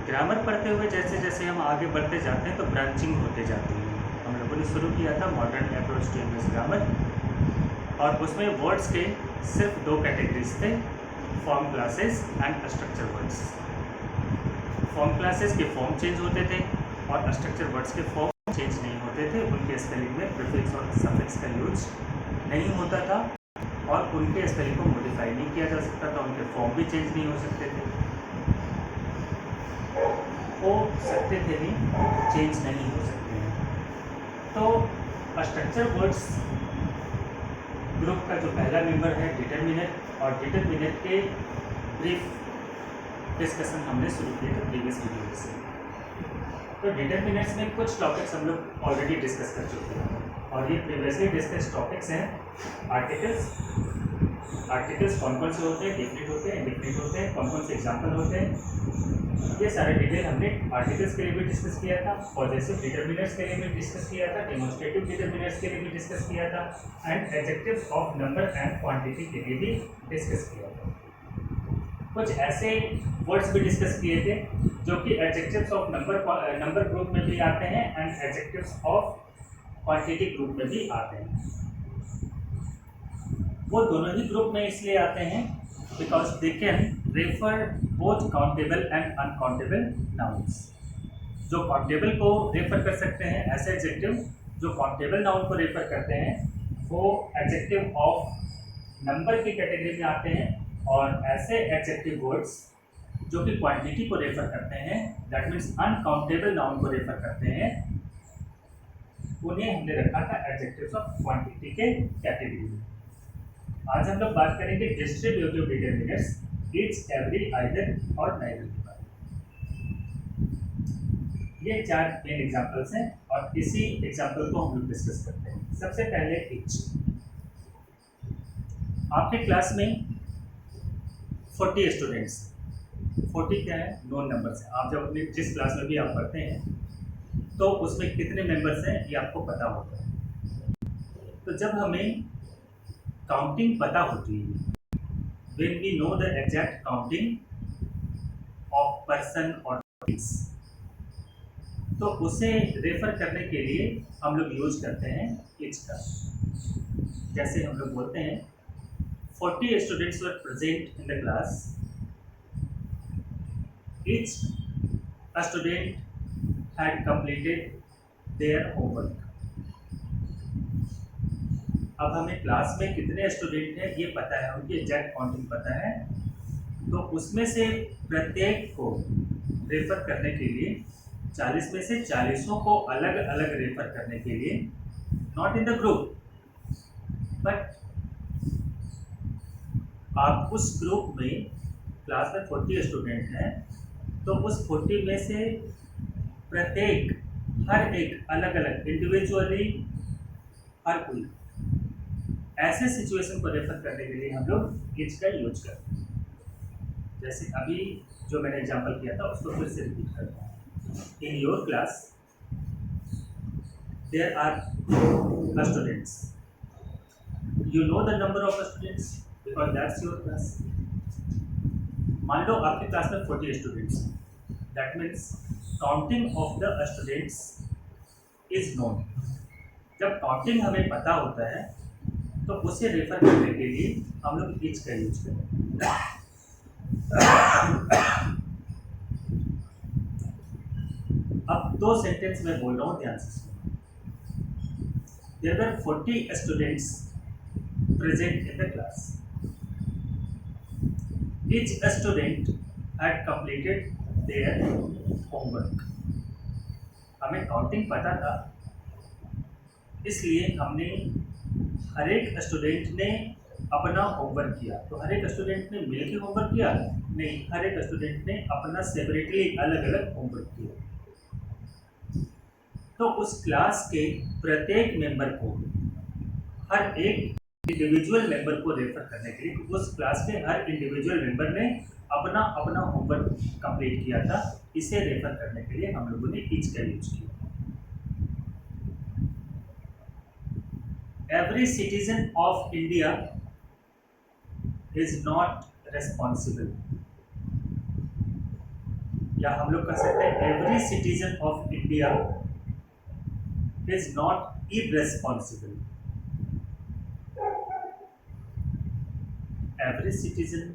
Grammar पढ़ते हुए जैसे जैसे हम आगे बढ़ते जाते हैं तो ब्रांचिंग होते जाती है। हम लोगों ने शुरू किया था modern approach to English grammar, और उसमें वर्ड्स के सिर्फ दो कैटेगरीज थे, form classes and structure words. Form classes के फॉर्म चेंज होते थे और स्ट्रक्चर वर्ड्स के फॉर्म चेंज नहीं होते थे। उनके स्पेलिंग में प्रीफिक्स और सफिक्स का यूज नहीं होता था और उनके स्पेलिंग को मॉडिफाई नहीं किया जा सकता था। उनके फॉर्म भी चेंज नहीं हो सकते थे, हो सकते थे नहीं, चेंज नहीं हो सकते हैं। तो स्ट्रक्चर वर्ड्स ग्रुप का जो पहला मेंबर है डिटरमिनर, और डिटरमिनर के ब्रीफ डिस्कशन हमने शुरू किया था प्रीवियस वीडियो से। तो डिटरमिनर्स में कुछ टॉपिक्स हम लोग ऑलरेडी डिस्कस कर चुके हैं, और ये प्रीवियसली डिस्कस टॉपिक्स हैं। आर्टिकल्स कौन कौन से होते हैं, डेफिनिट होते हैं, इंडेफिनिट होते हैं, कौन कौन से एग्जाम्पल होते हैं, ये सारे डिटेल हमने आर्टिकल्स के लिए भी डिस्कस किया था, पॉजेसिव डिटरमिनर्स के लिए भी डिस्कस किया था, डेमोन्स्ट्रेटिव डिटरमिनर्स के लिए भी डिस्कस किया था, and adjectives of number and quantity के लिए भी डिस्कस किया था। कुछ ऐसे वर्ड्स भी डिस्कस किए थे जो कि एडजेक्टिव्स ऑफ नंबर ग्रुप में भी आते हैं and adjectives of quantity group में भी आते हैं। वो दोनों ही ग्रुप में इसलिए आते हैं because they can refer both countable and uncountable nouns. जो काउंटेबल को रेफर कर सकते हैं ऐसे एडजेक्टिव जो काउंटेबल नाउन को रेफर करते हैं वो एडजेक्टिव ऑफ नंबर की कैटेगरी में आते हैं, और ऐसे एडजेक्टिव वर्ड्स जो कि क्वांटिटी को रेफर करते हैं, दैट मीन्स अनकाउंटेबल नाउन को रेफर करते हैं, उन्हें हमने रखा था एडजेक्टिव्स ऑफ क्वांटिटी के कैटेगरी में। आज हम लोग बात करेंगे distributive determiners, each, every, either और नाइदर के बारे में। ये चार मेन एग्जांपल्स हैं और इसी एग्जांपल को हम लोग डिस्कस करते हैं। सबसे पहले ईच। आपके क्लास में 40 स्टूडेंट्स, 40 क्या है, नोन नंबर्स हैं। आप जब अपने जिस क्लास में भी आप पढ़ते हैं तो उसमें कितने मेंबर्स हैं ये आपको पता होता है। तो जब हमें काउंटिंग पता होती है, when we know the exact counting of person or things, तो उसे रेफर करने के लिए हम लोग यूज करते हैं ईच का। जैसे हम लोग बोलते हैं 40 students were present in the class, each student had completed their homework. अब हमें क्लास में कितने स्टूडेंट हैं ये पता है, उनकी एग्जैक्ट काउंटिंग पता है, तो उसमें से प्रत्येक को रेफर करने के लिए 40 में से 40 को अलग अलग रेफर करने के लिए, not in the group but आप उस ग्रुप में, क्लास में 40 स्टूडेंट हैं तो उस 40 में से प्रत्येक, हर एक अलग अलग इंडिविजुअली, हर कोई ऐसे सिचुएशन को रेफर करने के लिए हम लोग ईच का यूज करते हैं। जैसे अभी जो मैंने एग्जांपल किया था उसको फिर से रिपीट करता हूँ। In your class there are students, you know the number of students because that's your class. मान लो आपके क्लास में 40 students, that means counting of the students is known. जब काउंटिंग हमें पता होता है तो उसे रेफर करने के लिए हम लोग ईच का यूज करें। अब दो सेंटेंस में बोल रहा हूँ, ध्यान से सुनो। There were 40 students present in the class, each student had completed their homework. हमें काउंटिंग पता था इसलिए हमने हर एक स्टूडेंट ने अपना होमवर्क किया। तो हर एक स्टूडेंट ने मिलकर होमवर्क किया? नहीं, हर एक स्टूडेंट ने अपना सेपरेटली अलग अलग होमवर्क किया। तो उस क्लास के प्रत्येक मेंबर को, हर एक इंडिविजुअल मेंबर को रेफर करने के लिए, उस क्लास के हर इंडिविजुअल मेंबर ने अपना अपना होमवर्क कंप्लीट किया था, इसे रेफर करने के लिए हम लोगों ने ईच का यूज किया। Every citizen of India is not responsible या हम लोग कह सकते हैं every citizen of India is not irresponsible. Every citizen,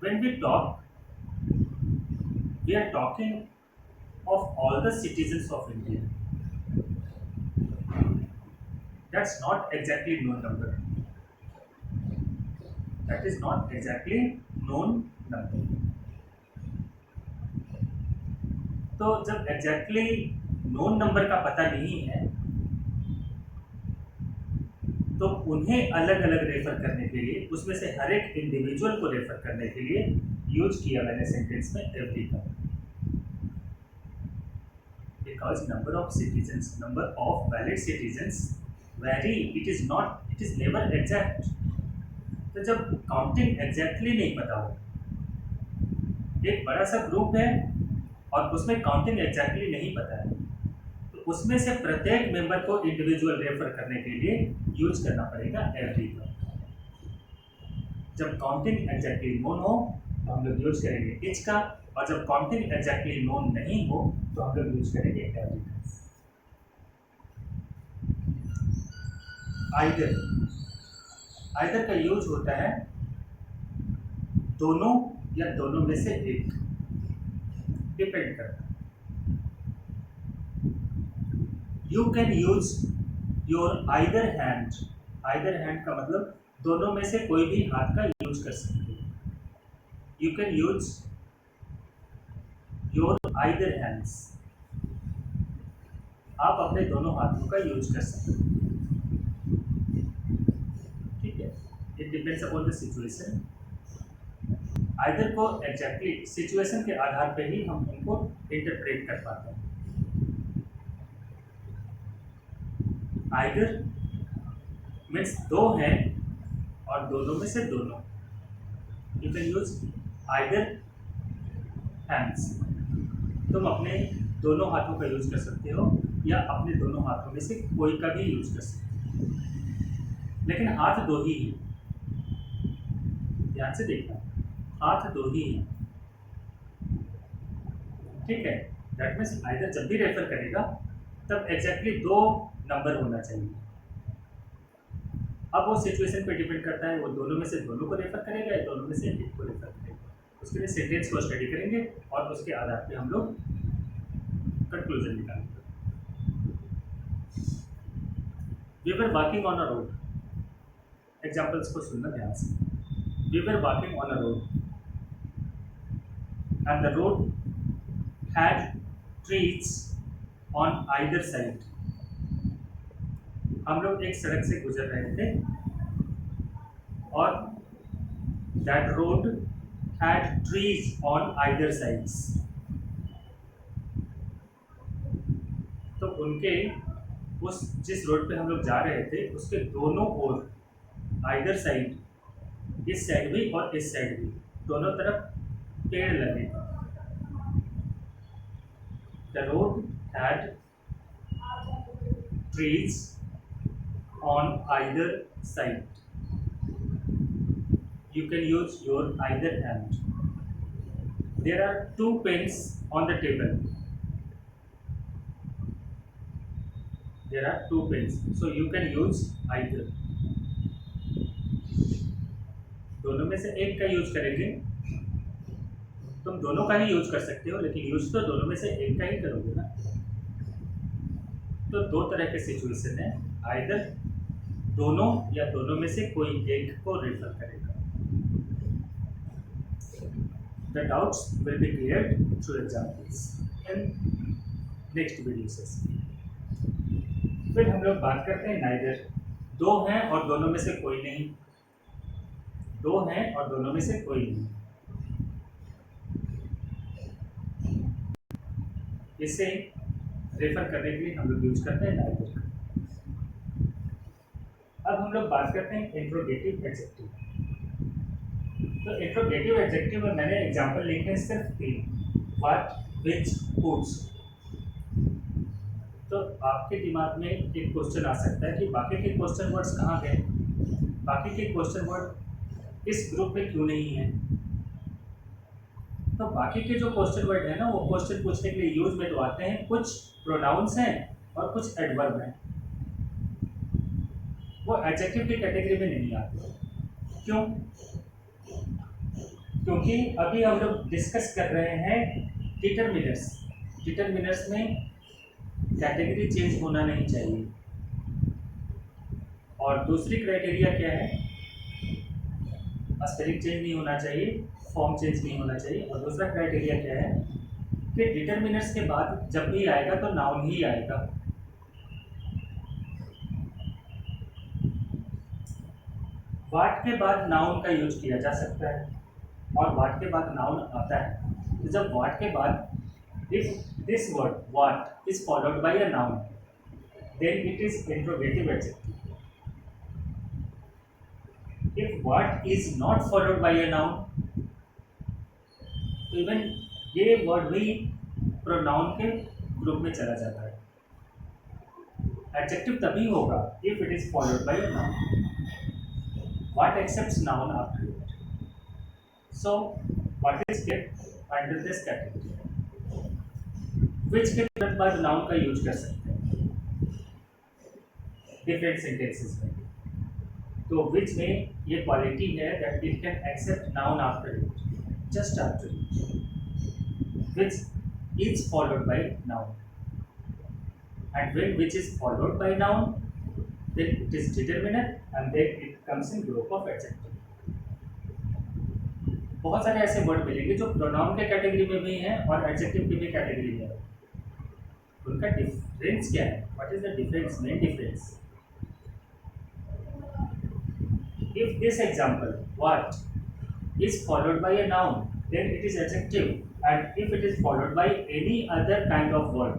when we talk, we are talking of all the citizens of India. That's not exactly known number. That is not exactly known number. तो जब exactly known number का पता नहीं है तो उन्हें अलग अलग रेफर करने के लिए, उसमें से हर एक इंडिविजुअल को रेफर करने के लिए यूज किया मैंने सेंटेंस में एवरी का। Because number of citizens, number of valid citizens vary, it is never exact. तो जब काउंटिंग एग्जैक्टली नहीं पता हो, एक बड़ा सा ग्रुप है और उसमें काउंटिंग एग्जैक्टली नहीं पता है, तो उसमें से प्रत्येक मेंबर को इंडिविजुअल रेफर करने के लिए यूज करना पड़ेगा एवरी का। जब काउंटिंग एग्जैक्टली नोन हो तो हम लोग यूज करेंगे इच का, और जब काउंटिंग एग्जैक्टली नोन नहीं हो तो हम लोग यूज करेंगे एवरी का। आइदर का यूज होता है दोनों या दोनों में से एक, डिपेंड करता है। You can use your either hand. Either hand का मतलब दोनों में से कोई भी हाथ का यूज कर सकते हो। You can use your either hands. आप अपने दोनों हाथों का यूज कर सकते हो। ठीक है, it depends upon the situation. Either को एग्जैक्टली सिचुएशन के आधार पे ही हम उनको इंटरप्रेट कर पाते हैं। आइदर मीन्स दो हैं और दोनों में से दोनों। You can use either hands. तुम अपने दोनों हाथों का यूज कर सकते हो या अपने दोनों हाथों में से कोई का भी यूज कर सकते हो, लेकिन हाथ दो ही हैं। ध्यान से देखना, हाथ दो ही हैं। ठीक है, दैट मीन्स आइदर जब भी रेफर करेगा तब एग्जैक्टली दो नंबर होना चाहिए। अब वो सिचुएशन पे डिपेंड करता है, वो दोनों में से दोनों को रेफर करेगा या दोनों में से एक को रेफर करेगा। उसके लिए सेंटेंस को स्टडी करेंगे और उसके आधार पे हम लोग कंक्लूजन निकालेंगे। We were walking on a road. Examples को सुनना ध्यान से। We were walking on a road and the road had trees on either side. हम लोग एक सड़क से गुजर रहे थे और that road had trees on either sides. तो उनके उस जिस रोड पे हम लोग जा रहे थे उसके दोनों ओर, आइदर साइड, इस साइड भी और इस साइड भी, दोनों तरफ पेड़ लगे। The road had trees on either side. You can use your either hand. There are two pens on the table. There are two pens, so you can use either. दोनों में से एक का यूज करेंगे। तुम दोनों का ही यूज कर सकते हो, लेकिन यूज तो दोनों में से एक का ही करोगे ना। तो दो तरह के सिचुएशन है, आइदर दोनों या दोनों में से कोई एक को रेफर करेगा। The doubts will be cleared through examples in next video session. फिर हम लोग बात करते हैं नाइदर। दो हैं और दोनों में से कोई नहीं। दो हैं और दोनों में से कोई नहीं। इसे रेफर करने के लिए हम लोग यूज करते हैं नाइदर। अब हम लोग बात करते हैं इंट्रोगेटिव एडजेक्टिव। तो इंट्रोगेटिव एडजेक्टिव में मैंने एग्जांपल लिखे हैं सिर्फ 3, व्हाट, व्हिच, हुज। तो आपके दिमाग में एक क्वेश्चन आ सकता है कि बाकी के क्वेश्चन वर्ड्स कहाँ गए, बाकी के क्वेश्चन वर्ड इस ग्रुप में क्यों नहीं है। तो बाकी के जो क्वेश्चन वर्ड है ना, वो क्वेश्चन पूछने के लिए यूज में तो आते हैं, कुछ प्रोनाउंस हैं और कुछ एडवर्ब हैं, वो एडजेक्टिव की कैटेगरी में नहीं आते। क्यों? क्योंकि अभी हम लोग डिस्कस कर रहे हैं डिटरमिनर्स। डिटरमिनर्स में कैटेगरी चेंज होना नहीं चाहिए। और दूसरी क्राइटेरिया क्या है? स्पेलिंग चेंज नहीं होना चाहिए, फॉर्म चेंज नहीं होना चाहिए। और दूसरा क्राइटेरिया क्या है कि डिटरमिनर्स के बाद जब भी आएगा तो नाउन ही आएगा। वाट के बाद नाउन का यूज किया जा सकता है और वाट के बाद नाउन आता है। तो जब वाट के बाद if this word what is followed by a noun then it is interrogative adjective. If what is not followed by a noun, तो इवन ये वर्ड भी प्रोनाउन के ग्रुप में चला जाता है। एडजेक्टिव तभी होगा if it is followed by a noun. What accepts noun after it? So what is kept under this category? Which के तुरंत बाद नाउन का यूज कर सकते हैं डिफरेंट सेंटेंसेस में। तो विच में ये क्वालिटी है that it can accept noun after it, just after it, which is followed by noun, and when which is followed by noun then it is determiner and then it comes in group of adjective. बहुत सारे ऐसे word मिलेंगे जो pronoun के category में भी हैं और एडजेक्टिव की भी कैटेगरी में है। उनका डिफरेंस क्या है? What is the difference, main difference? If this example, what, is followed by a noun, then it is adjective, and if it is followed by any other kind of word,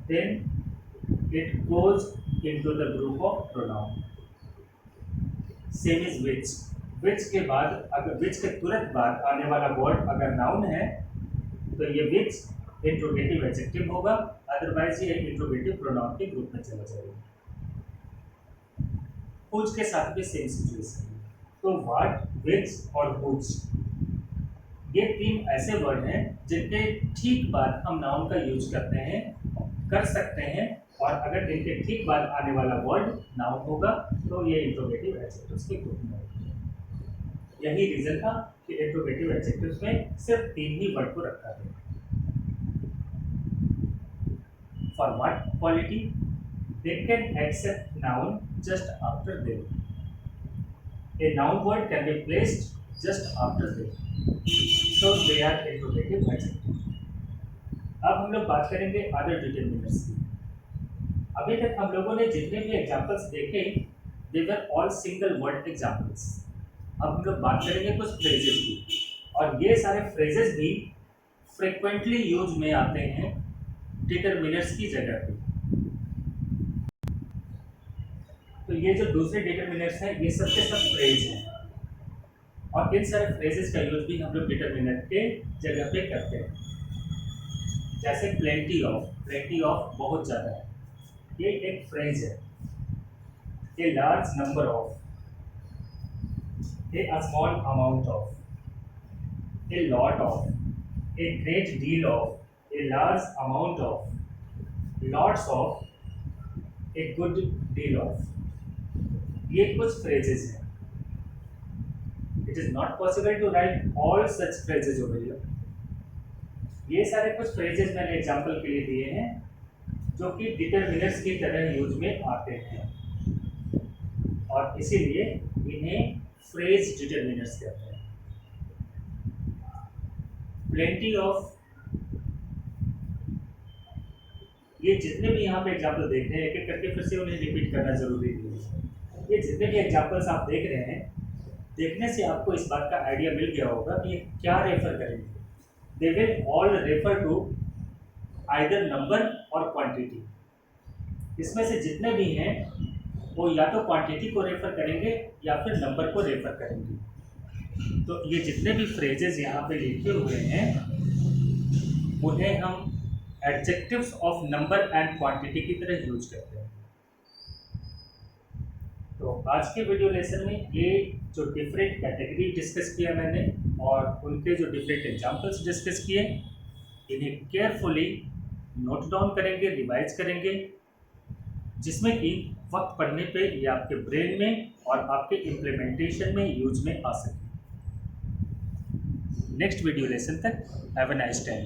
then it goes into the group of pronoun. Same is which. Which के बाद, अगर which के तुरंत बाद आने वाला word अगर noun है, तो ये which इंट्रोगेटिव एडजेक्टिव होगा, अदरवाइज ये इंट्रोगेटिव प्रोनाउन के ग्रुप में चला जाएगा। हुज के साथ भी सेम सिचुएशन है। तो व्हाट, विच और हुज, ये तीन ऐसे वर्ड हैं जिनके ठीक बाद हम नाउन का यूज करते हैं, कर सकते हैं, और अगर इनके ठीक बाद आने वाला वर्ड नाउन होगा तो ये इंट्रोगेटिव एडजेक्टिव्स के ग्रुप में होगा। यही रीजन था कि इंट्रोगेटिव एडजेक्टिव्स में सिर्फ तीन ही वर्ड को रखा है। For what quality, they can accept noun just after them. A noun word can be placed just after them, so they are interrogative adjective. अब हम लोग बात करेंगे other determinants की। अभी तक हम लोगों ने जितने भी एग्जाम्पल्स देखे they were all single word examples. अब हम लोग बात करेंगे कुछ फ्रेजेस की, और ये सारे फ्रेजेस भी फ्रिक्वेंटली यूज में आते हैं डिटरमिनर्स की जगह पे। तो ये जो दूसरे डिटरमिनर्स हैं ये सब के सब फ्रेज हैं, और इन सारे फ्रेजेस का यूज भी हम लोग डिटरमिनर के जगह पे करते हैं। जैसे प्लेंटी ऑफ बहुत ज़्यादा है, ये एक फ्रेज है। A large number of, a small amount of, a lot of, a great deal of, a large amount of, lots of, a good deal of, ये कुछ फ्रेजेस हैं। It is not possible to write all such phrases over here. ये सारे कुछ phrases मैंने example के लिए दिए हैं जो कि डिटरमिनर्स की तरह यूज में आते हैं, और इसीलिए इन्हें फ्रेज डिटरमिनर्स कहते हैं। प्लेंटी ऑफ, ये जितने भी यहाँ पे एग्जाम्पल देख रहे हैं एक एक करके फिर से उन्हें रिपीट करना जरूरी है। ये जितने भी एग्जाम्पल्स आप देख रहे हैं, देखने से आपको इस बात का आइडिया मिल गया होगा कि ये क्या रेफर करेंगे। They will all refer to either number और क्वांटिटी। इसमें से जितने भी हैं वो या तो क्वांटिटी को रेफर करेंगे या फिर नंबर को रेफर करेंगे। तो ये जितने भी फ्रेजेस यहाँ पे लिखे हुए हैं उन्हें हम adjectives of number and quantity की तरह यूज करते हैं। तो आज के वीडियो लेसन में ये जो डिफरेंट कैटेगरी डिस्कस किया मैंने और उनके जो डिफरेंट एग्जाम्पल्स डिस्कस किए, इन्हें केयरफुली नोट डाउन करेंगे, रिवाइज करेंगे, जिसमें कि वक्त पढ़ने पे ये आपके ब्रेन में और आपके इम्प्लीमेंटेशन में यूज में आ सके। नेक्स्ट वीडियो लेसन तक हैव अ नाइस टाइम।